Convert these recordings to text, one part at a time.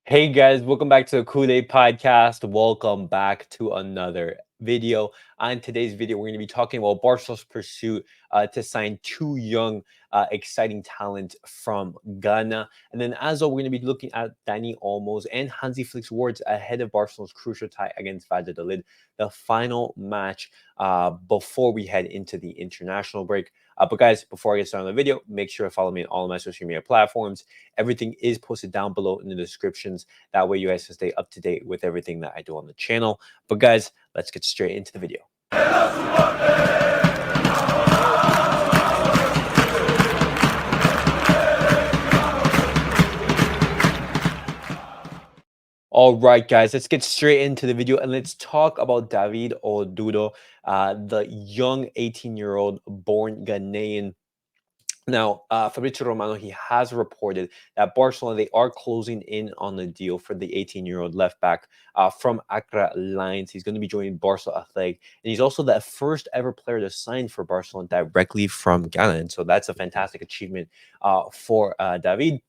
Hey guys, welcome back to the CulePodcast. Welcome back to another video. On today's video, we're going to be talking about Barcelona's pursuit to sign two young, exciting talent from Ghana. And then as well, we're going to be looking at Dani Olmo's and Hansi Flick's words ahead of Barcelona's crucial tie against Valladolid, the final match before we head into the international break. But guys, before I get started on the video, make sure to follow me on all of my social media platforms. Everything is posted down below in the descriptions. That way you guys can stay up to date with everything that I do on the channel. But guys, let's get straight into the video. All right, guys, let's get straight into the video and let's talk about David Odoi, the young 18-year-old born Ghanaian. Now, Fabrizio Romano, he has reported that Barcelona, they are closing in on the deal for the 18-year-old left back from Accra Lions. He's going to be joining Barcelona Athletic, and he's also the first ever player to sign for Barcelona directly from Ghana. And so that's a fantastic achievement for David.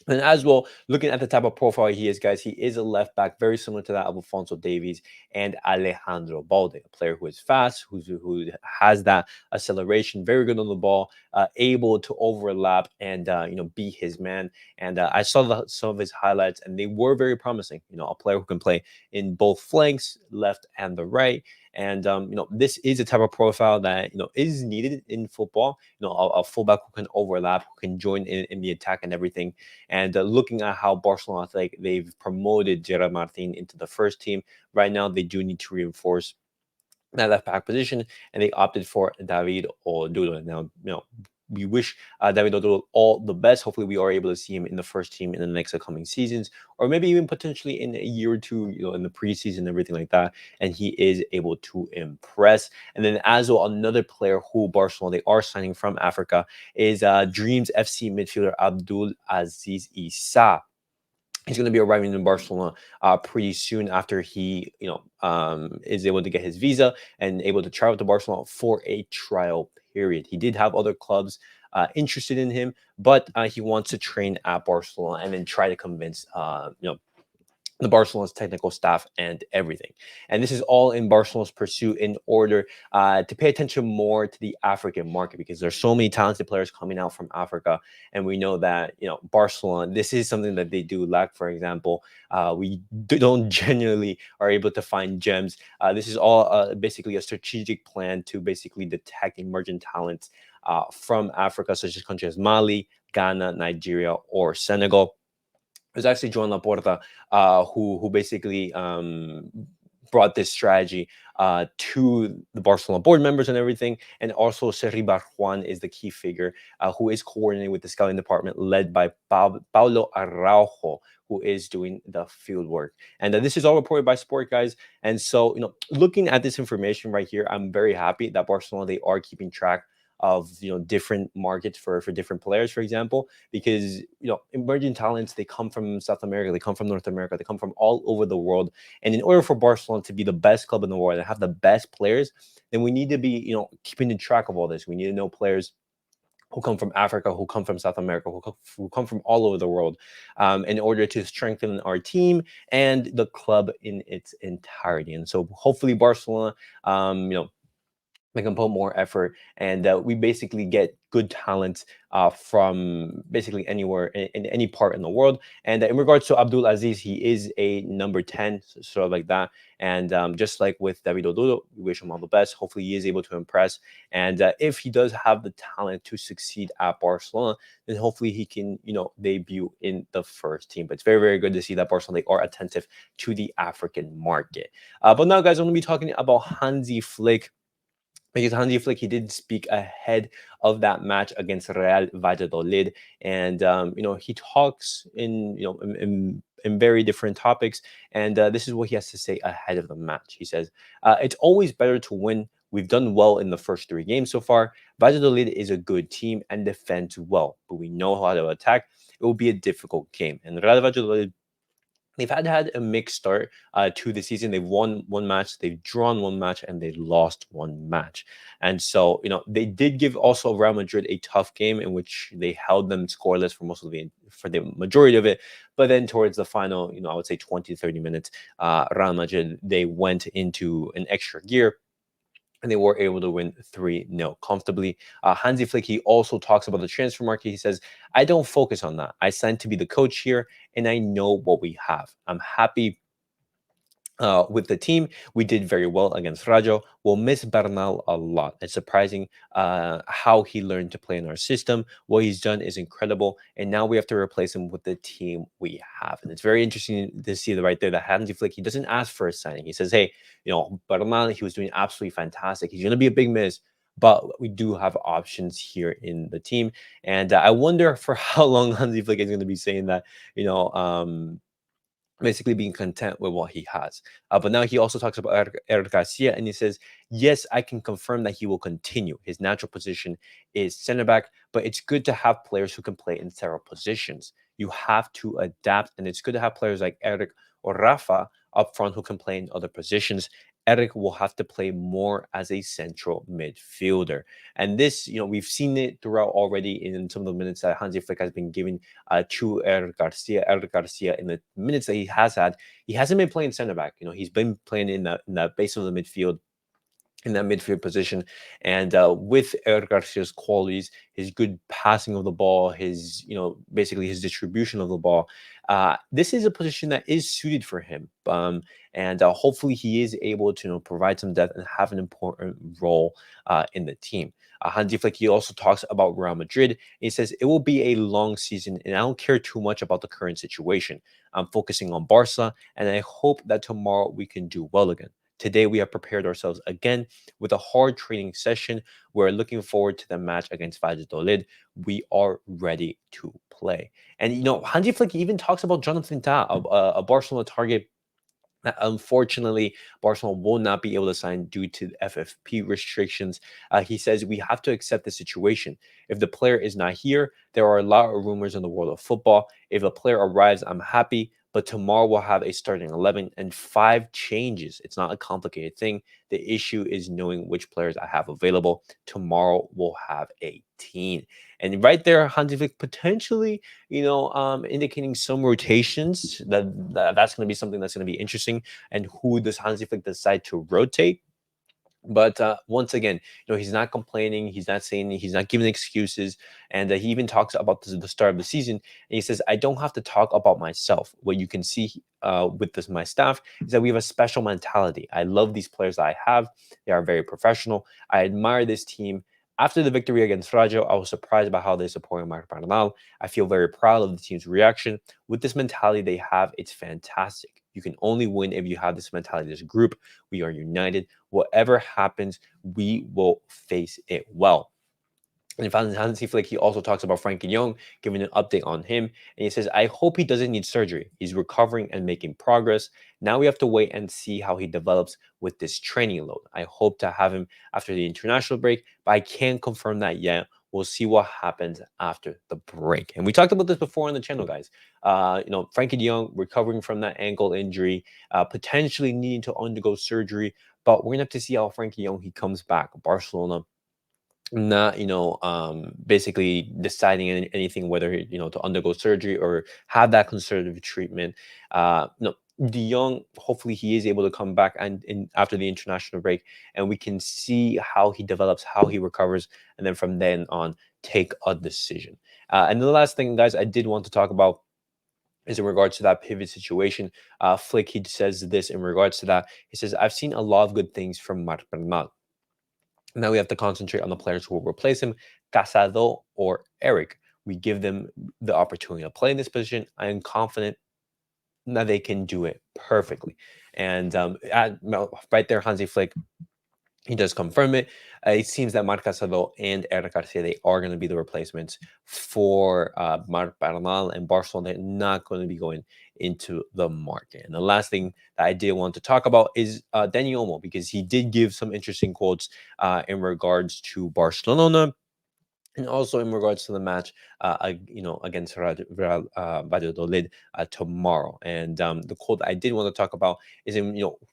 And as well, looking at the type of profile he is, guys, he is a left back, very similar to that of Alfonso Davies and Alejandro Balde, a player who is fast, who has that acceleration, very good on the ball, able to overlap and be his man. And I saw some of his highlights, and they were very promising. A player who can play in both flanks, left and the right. And this is a type of profile that is needed in football. A fullback who can overlap, who can join in the attack and everything. And looking at how Barcelona Athletic, they've promoted Gerard Martin into the first team. Right now, they do need to reinforce that left back position, and they opted for David Odoi. Now, we wish David Odoi all the best. Hopefully, we are able to see him in the first team in the next coming seasons, or maybe even potentially in a year or two, in the preseason and everything like that. And he is able to impress. And then, as well, another player who Barcelona they are signing from Africa is Dreams FC midfielder Abdul Aziz Issa. He's going to be arriving in Barcelona pretty soon after he, is able to get his visa and able to travel to Barcelona for a trial period. He did have other clubs interested in him, but he wants to train at Barcelona and then try to convince, the Barcelona's technical staff and everything. And this is all in Barcelona's pursuit in order to pay attention more to the African market, because there's so many talented players coming out from Africa. And we know that, Barcelona, this is something that they do lack. For example, we don't genuinely are able to find gems. This is all basically a strategic plan to basically detect emerging talents from Africa, such as countries as Mali, Ghana, Nigeria, or Senegal. It was actually Joan Laporta who basically brought this strategy to the Barcelona board members and everything. And also Serri Barjuan is the key figure who is coordinating with the scouting department led by Paulo Araujo, who is doing the field work. And this is all reported by Sport, guys. And so, looking at this information right here, I'm very happy that Barcelona, they are keeping track of different markets for different players, for example, because emerging talents, they come from South America, they come from North America, they come from all over the world. And in order for Barcelona to be the best club in the world and have the best players, then we need to be keeping in track of all this. We need to know players who come from Africa, who come from South America, who come from all over the world, in order to strengthen our team and the club in its entirety. And so hopefully Barcelona, they can put more effort, and we basically get good talent from basically anywhere in any part in the world. And in regards to Abdul Aziz, he is a number 10, sort of like that. And just like with David Odoi, we wish him all the best. Hopefully he is able to impress. And if he does have the talent to succeed at Barcelona, then hopefully he can, debut in the first team. But it's very, very good to see that Barcelona, they are attentive to the African market. But now, guys, I'm going to be talking about Hansi Flick, because Hansi Flick, he did speak ahead of that match against Real Valladolid. And, he talks in very different topics. And this is what he has to say ahead of the match. He says, it's always better to win. We've done well in the first 3 games so far. Valladolid is a good team and defends well, but we know how to attack. It will be a difficult game. And Real Valladolid, they've had a mixed start to the season. They've won one match, they've drawn one match, and they lost one match. And so, they did give also Real Madrid a tough game in which they held them scoreless for the majority of it. But then towards the final, I would say 20 to 30 minutes, Real Madrid, they went into an extra gear and they were able to win 3-0 comfortably. Hansi Flick, he also talks about the transfer market. He says, I don't focus on that. I signed to be the coach here, and I know what we have. I'm happy with the team. We did very well against Rajo. We'll miss Bernal a lot. It's surprising how he learned to play in our system. What he's done is incredible. And now we have to replace him with the team we have. And it's very interesting to see right there that Hansi Flick, he doesn't ask for a signing. He says, hey, Bernal, he was doing absolutely fantastic. He's going to be a big miss. But we do have options here in the team. And I wonder for how long Hansi Flick is going to be saying that, you know, basically being content with what he has. But now he also talks about Eric Garcia, and he says, yes, I can confirm that he will continue. His natural position is center back, but it's good to have players who can play in several positions. You have to adapt, and it's good to have players like Eric or Rafa up front who can play in other positions. Eric will have to play more as a central midfielder. And this, we've seen it throughout already in some of the minutes that Hansi Flick has been giving to Eric Garcia. Eric Garcia, in the minutes that he has had, he hasn't been playing center back. He's been playing in that base of the midfield, in that midfield position. And with Eric Garcia's qualities, his good passing of the ball, his, basically his distribution of the ball, this is a position that is suited for him. And hopefully he is able to provide some depth and have an important role in the team. Hansi Flick, he also talks about Real Madrid. He says, it will be a long season, and I don't care too much about the current situation. I'm focusing on Barca, and I hope that tomorrow we can do well again. Today, we have prepared ourselves again with a hard training session. We're looking forward to the match against Valladolid. We are ready to play. And, Hansi Flick even talks about Jonathan Tah, a Barcelona target. Unfortunately, Barcelona will not be able to sign due to the FFP restrictions. He says we have to accept the situation. If the player is not here, there are a lot of rumors in the world of football. If a player arrives, I'm happy. But tomorrow we'll have a starting 11 and 5 changes. It's not a complicated thing. The issue is knowing which players I have available. Tomorrow we'll have 18. And right there, Hansi Flick potentially, indicating some rotations. That's going to be something that's going to be interesting. And who does Hansi Flick decide to rotate? But once again, he's not complaining. He's not saying, he's not giving excuses. And he even talks about the start of the season. And he says, I don't have to talk about myself. What you can see with my staff is that we have a special mentality. I love these players that I have. They are very professional. I admire this team. After the victory against Rajo, I was surprised by how they supported Marc Bernal. I feel very proud of the team's reaction. With this mentality they have, it's fantastic. You can only win if you have this mentality, this group. We are united. Whatever happens, we will face it well. And Hansi Flick, he also talks about Frankie Young, giving an update on him. And he says, I hope he doesn't need surgery. He's recovering and making progress. Now we have to wait and see how he develops with this training load. I hope to have him after the international break, but I can't confirm that yet. We'll see what happens after the break. And we talked about this before on the channel, guys. Frankie de Jong recovering from that ankle injury, potentially needing to undergo surgery. But we're going to have to see how Frankie de Jong, he comes back. Barcelona not basically deciding anything whether to undergo surgery or have that conservative treatment. No, De Jong, hopefully he is able to come back and after the international break, and we can see how he develops, how he recovers, and then from then on take a decision. And the last thing, guys, I did want to talk about is in regards to that pivot situation. Flick, he says this in regards to that. He says, I've seen a lot of good things from Marc Bernal. Now we have to concentrate on the players who will replace him, Casado or Eric. We give them the opportunity to play in this position. I am confident that they can do it perfectly. And right there, Hansi Flick, he does confirm it. It seems that Marc Casado and Eric Garcia, they are going to be the replacements for Marc Bernal, and Barcelona. They're not going to be going into the market. And the last thing that I did want to talk about is Dani Olmo, because he did give some interesting quotes in regards to Barcelona. And also in regards to the match, against Real Valladolid tomorrow. And the quote I did want to talk about is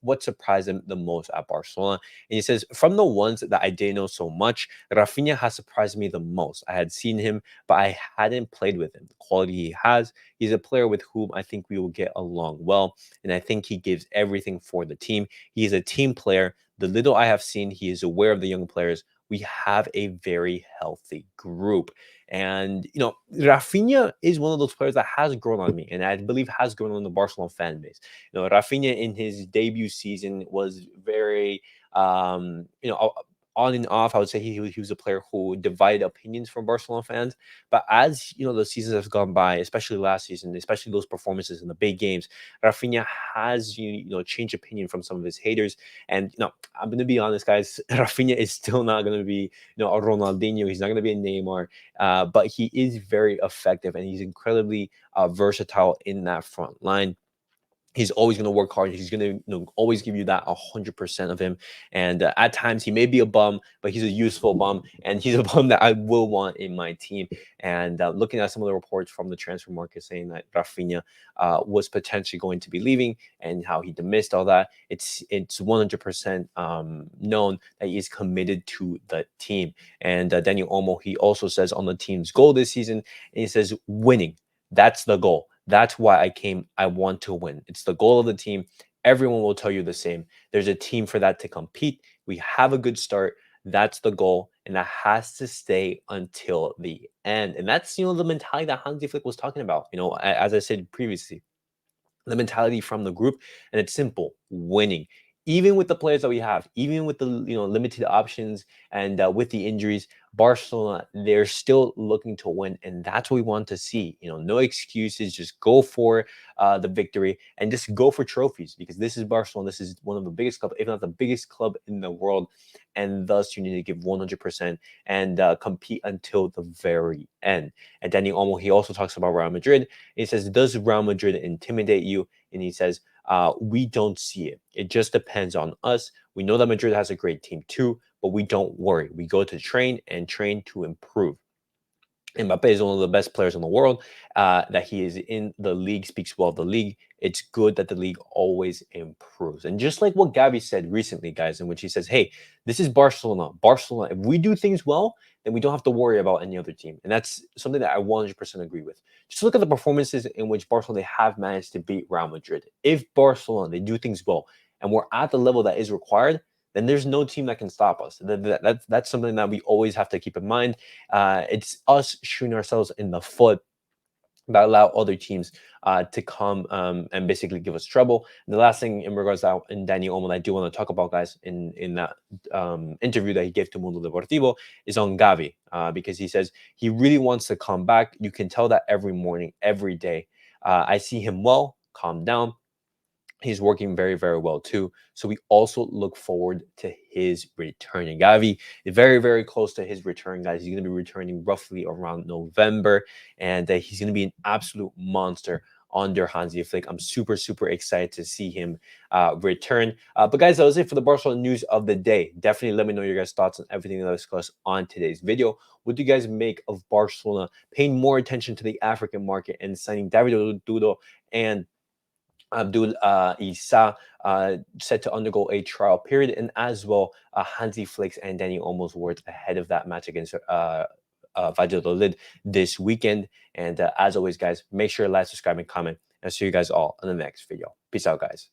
what surprised him the most at Barcelona. And he says, "From the ones that I didn't know so much, Rafinha has surprised me the most. I had seen him, but I hadn't played with him. The quality he has, he's a player with whom I think we will get along well, and I think he gives everything for the team. He is a team player. The little I have seen, he is aware of the young players. We have a very healthy group." And Rafinha is one of those players that has grown on me, and I believe has grown on the Barcelona fan base. Rafinha in his debut season was very, on and off. I would say he was a player who divided opinions from Barcelona fans. But as the seasons have gone by, especially last season, especially those performances in the big games, Rafinha has changed opinion from some of his haters. And I'm gonna be honest, guys. Rafinha is still not gonna be a Ronaldinho. He's not gonna be a Neymar, but he is very effective and he's incredibly versatile in that front line. He's always going to work hard. He's going to always give you that 100% of him. And at times he may be a bum, but he's a useful bum, and he's a bum that I will want in my team. And looking at some of the reports from the transfer market saying that Rafinha was potentially going to be leaving and how he missed all that, it's 100% known that he is committed to the team. And Dani Olmo, he also says on the team's goal this season, and he says winning. That's the goal. That's why I came. I want to win. It's the goal of the team. Everyone will tell you the same. There's a team for that to compete. We have a good start. That's the goal. And that has to stay until the end. And that's, the mentality that Hansi Flick was talking about, as I said previously, the mentality from the group. And it's simple: winning. Even with the players that we have, even with the limited options and with the injuries, Barcelona, they're still looking to win, and that's what we want to see. No excuses, just go for the victory and just go for trophies, because this is Barcelona. This is one of the biggest clubs, if not the biggest club in the world, and thus you need to give 100% and compete until the very end. And Dani Olmo, he also talks about Real Madrid. He says, "Does Real Madrid intimidate you?" And he says, "We don't see it. It just depends on us. We know that Madrid has a great team too, but we don't worry. We go to train and train to improve." Mbappe is one of the best players in the world. That he is in the league speaks well of the league. It's good that the league always improves. And just like what Gabby said recently, guys, in which he says, "Hey, this is Barcelona. Barcelona, if we do things well, then we don't have to worry about any other team." And that's something that I 100% agree with. Just look at the performances in which Barcelona have managed to beat Real Madrid. If Barcelona, they do things well, and we're at the level that is required, then there's no team that can stop us. That's something that we always have to keep in mind. It's us shooting ourselves in the foot that allow other teams to come and basically give us trouble. And the last thing in regards to in Dani Olmo that I do want to talk about, guys, in that interview that he gave to Mundo Deportivo is on Gavi, because he says he really wants to come back. You can tell that every morning, every day. I see him well, calm down. He's working very, very well too. So we also look forward to his return. And Gavi is very, very close to his return, guys. He's going to be returning roughly around November, and he's going to be an absolute monster under Hansi Flick. I'm super, super excited to see him return. But guys, that was it for the Barcelona news of the day. Definitely let me know your guys' thoughts on everything that I discussed on today's video. What do you guys make of Barcelona paying more attention to the African market and signing David Odudo and Abdul Aziz, set to undergo a trial period, and as well Hansi Flick's and Dani Olmo's words ahead of that match against Valladolid this weekend. And as always, guys, make sure to like, subscribe, and comment. I'll see you guys all in the next video. Peace out, guys.